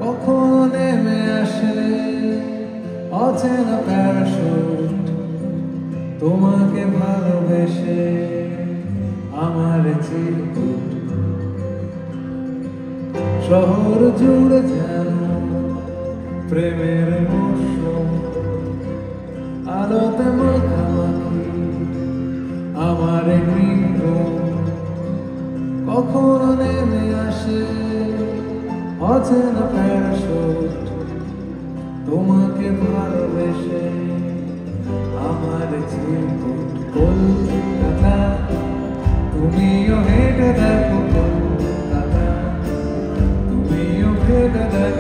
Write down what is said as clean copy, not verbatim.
কখনো নেমে আসে অচেনা প্যারাশুট, তোমাকে ভালোবেসে আমার চিরকুট। শহর জুড়ে যেন প্রেমের মৌসুম, আলোতে মাখামাখি আমার গ্রিন। কখনো নেমে আসে অচেনা প্যারাশুট, তোমাকে ভালোবেসে আমার চিরকুট। কলকাতা তুমিও হেঁটে দেখো, কলকাতা তুমিও হেঁটে দেখো।